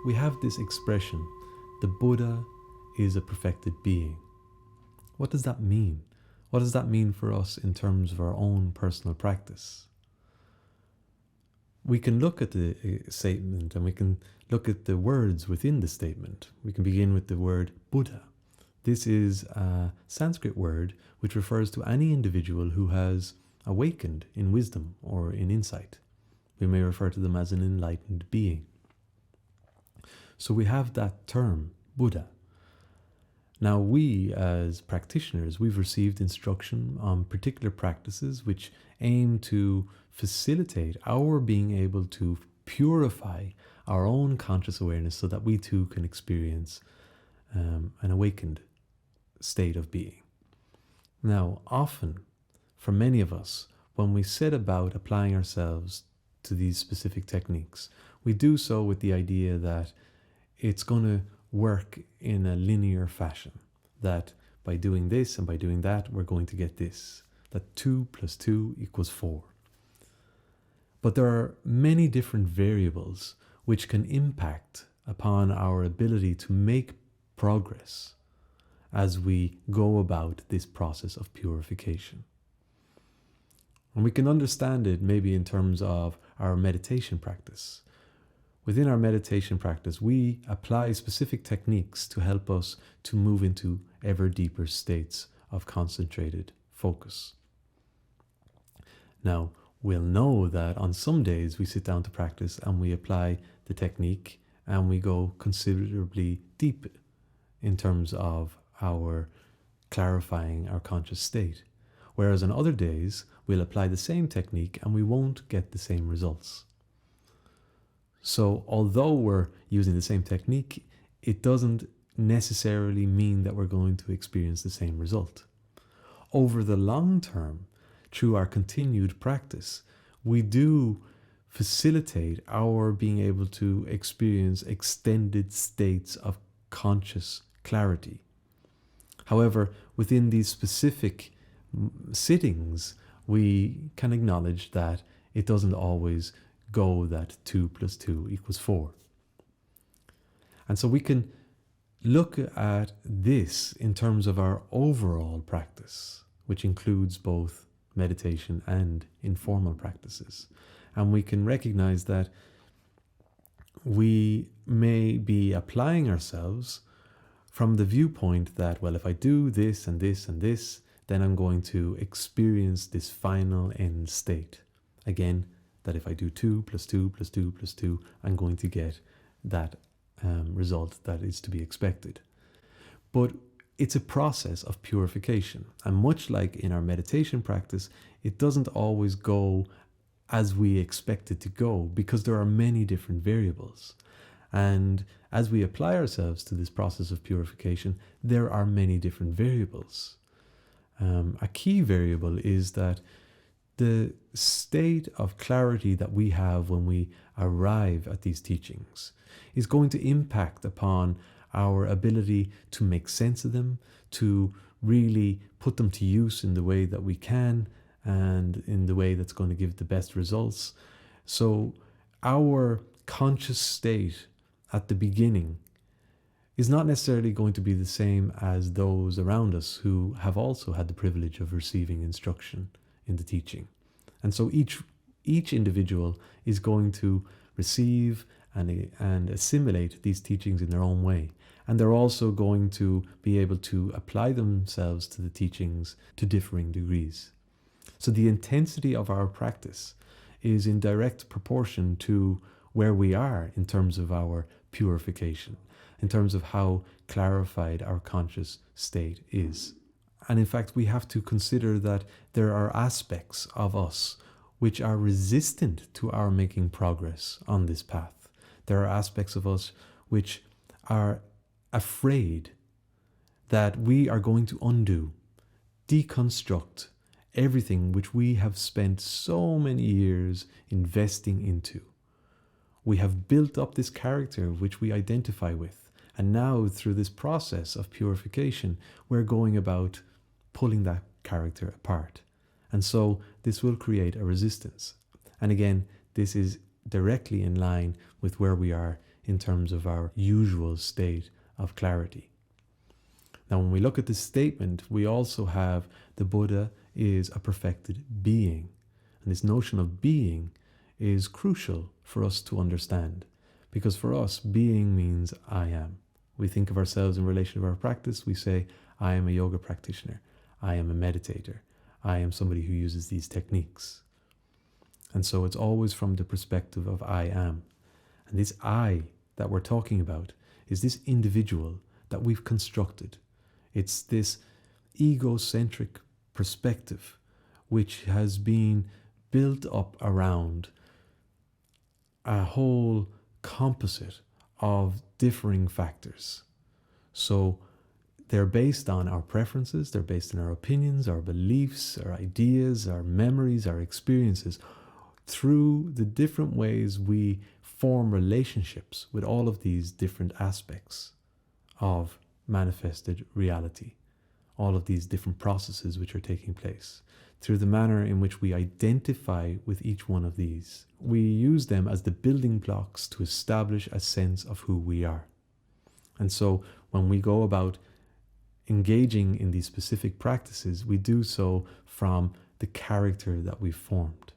we have this expression, the Buddha is a perfected being. What does that mean? What does that mean for us in terms of our own personal practice? We can look at the statement and we can look at the words within the statement. We can begin with the word Buddha. This is a Sanskrit word which refers to any individual who has awakened in wisdom or in insight. We may refer to them as an enlightened being. So we have that term, Buddha. Now we as practitioners, we've received instruction on particular practices which aim to facilitate our being able to purify our own conscious awareness so that we too can experience an awakened state of being. Now, often, for many of us, when we set about applying ourselves to these specific techniques, we do so with the idea that it's going to work in a linear fashion, that by doing this and by doing that, we're going to get this, that 2 + 2 = 4. But there are many different variables which can impact upon our ability to make progress as we go about this process of purification. And we can understand it maybe in terms of our meditation practice. Within our meditation practice, we apply specific techniques to help us to move into ever deeper states of concentrated focus. Now, we'll know that on some days we sit down to practice and we apply the technique and we go considerably deep in terms of our clarifying our conscious state. Whereas on other days, we'll apply the same technique and we won't get the same results. So although we're using the same technique, it doesn't necessarily mean that we're going to experience the same result. Over the long term, through our continued practice, we do facilitate our being able to experience extended states of conscious clarity. However, within these specific sittings, we can acknowledge that it doesn't always go that 2 + 2 = 4. And so we can look at this in terms of our overall practice, which includes both meditation and informal practices. And we can recognize that we may be applying ourselves from the viewpoint that, well, if I do this and this and this, then I'm going to experience this final end state. Again, that if I do 2 + 2 + 2 + 2, I'm going to get that result that is to be expected. But it's a process of purification. And much like in our meditation practice, it doesn't always go as we expect it to go because there are many different variables. And as we apply ourselves to this process of purification, there are many different variables. A key variable is that the state of clarity that we have when we arrive at these teachings is going to impact upon our ability to make sense of them, to really put them to use in the way that we can and in the way that's going to give the best results. So our conscious state at the beginning is not necessarily going to be the same as those around us who have also had the privilege of receiving instruction in the teaching. And so each individual is going to receive and assimilate these teachings in their own way. And they're also going to be able to apply themselves to the teachings to differing degrees. So the intensity of our practice is in direct proportion to where we are in terms of our purification, in terms of how clarified our conscious state is. And in fact, we have to consider that there are aspects of us which are resistant to our making progress on this path. There are aspects of us which are afraid that we are going to undo, deconstruct everything which we have spent so many years investing into. We have built up this character which we identify with. And now through this process of purification, we're going about pulling that character apart. And so this will create a resistance. And again, this is directly in line with where we are in terms of our usual state of clarity. Now, when we look at this statement, we also have the Buddha is a perfected being. And this notion of being is crucial for us to understand, because for us, being means I am. We think of ourselves in relation to our practice. We say, I am a yoga practitioner. I am a meditator. I am somebody who uses these techniques. And so it's always from the perspective of I am. And this I that we're talking about is this individual that we've constructed. It's this egocentric perspective which has been built up around a whole composite of differing factors. So they're based on our preferences, they're based on our opinions, our beliefs, our ideas, our memories, our experiences, through the different ways we form relationships with all of these different aspects of manifested reality, all of these different processes which are taking place. Through the manner in which we identify with each one of these, we use them as the building blocks to establish a sense of who we are. And so when we go about engaging in these specific practices, we do so from the character that we've formed.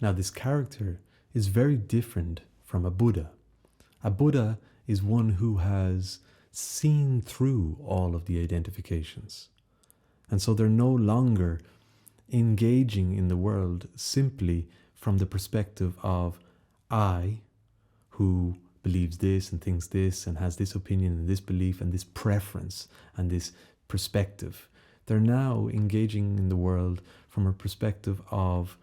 Now, this character is very different from a Buddha. A Buddha is one who has seen through all of the identifications. And so they're no longer engaging in the world simply from the perspective of I, who believes this and thinks this and has this opinion and this belief and this preference and this perspective. They're now engaging in the world from a perspective of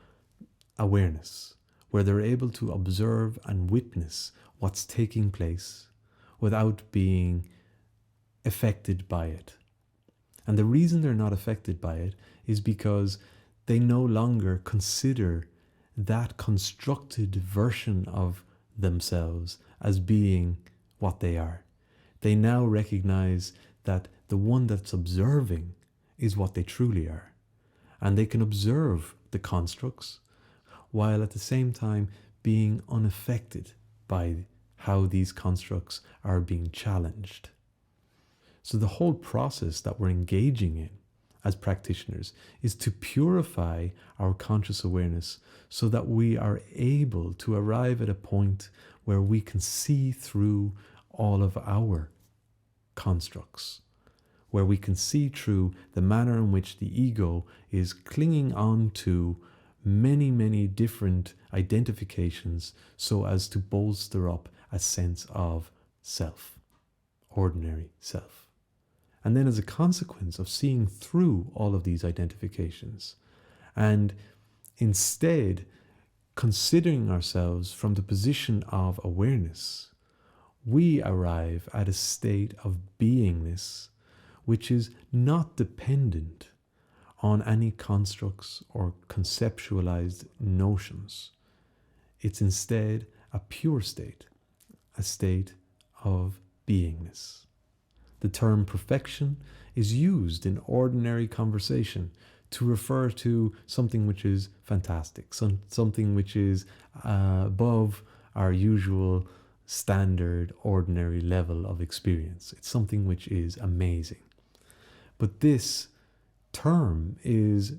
awareness, where they're able to observe and witness what's taking place without being affected by it. And the reason they're not affected by it is because they no longer consider that constructed version of themselves as being what they are. They now recognize that the one that's observing is what they truly are. And they can observe the constructs while at the same time being unaffected by how these constructs are being challenged. So the whole process that we're engaging in as practitioners is to purify our conscious awareness so that we are able to arrive at a point where we can see through all of our constructs, where we can see through the manner in which the ego is clinging on to many, many different identifications so as to bolster up a sense of self, ordinary self. And then as a consequence of seeing through all of these identifications and instead considering ourselves from the position of awareness, we arrive at a state of beingness which is not dependent on any constructs or conceptualized notions. It's instead a pure state, a state of beingness. The term perfection is used in ordinary conversation to refer to something which is fantastic, something which is above our usual standard, ordinary level of experience. It's something which is amazing. But this term is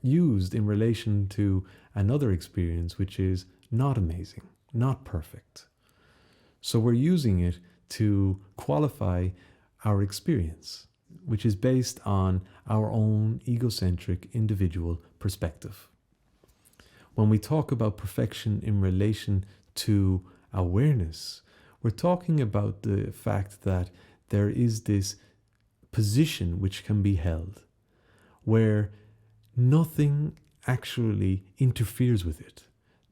used in relation to another experience which is not amazing, not perfect. So we're using it to qualify our experience, which is based on our own egocentric individual perspective. When we talk about perfection in relation to awareness, we're talking about the fact that there is this position which can be held where nothing actually interferes with it.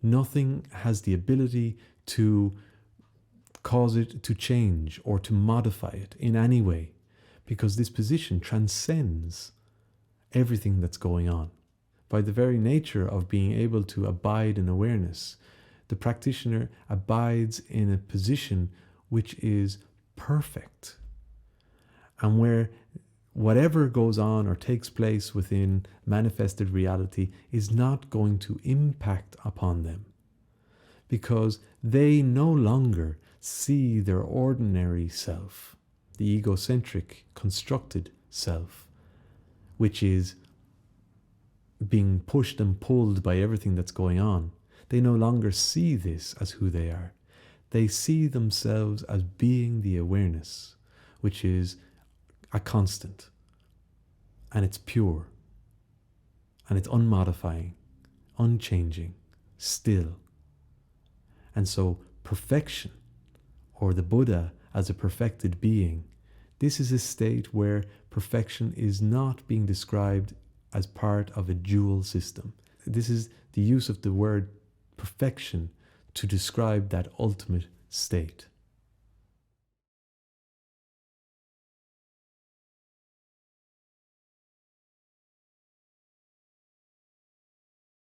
Nothing has the ability to cause it to change or to modify it in any way, because this position transcends everything that's going on. By the very nature of being able to abide in awareness, the practitioner abides in a position which is perfect, and where whatever goes on or takes place within manifested reality is not going to impact upon them, because they no longer see their ordinary self, the egocentric, constructed self, which is being pushed and pulled by everything that's going on. They no longer see this as who they are. They see themselves as being the awareness, which is a constant, and it's pure, and it's unmodifying, unchanging, still. And so perfection, or the Buddha as a perfected being, this is a state where perfection is not being described as part of a dual system. This is the use of the word perfection to describe that ultimate state.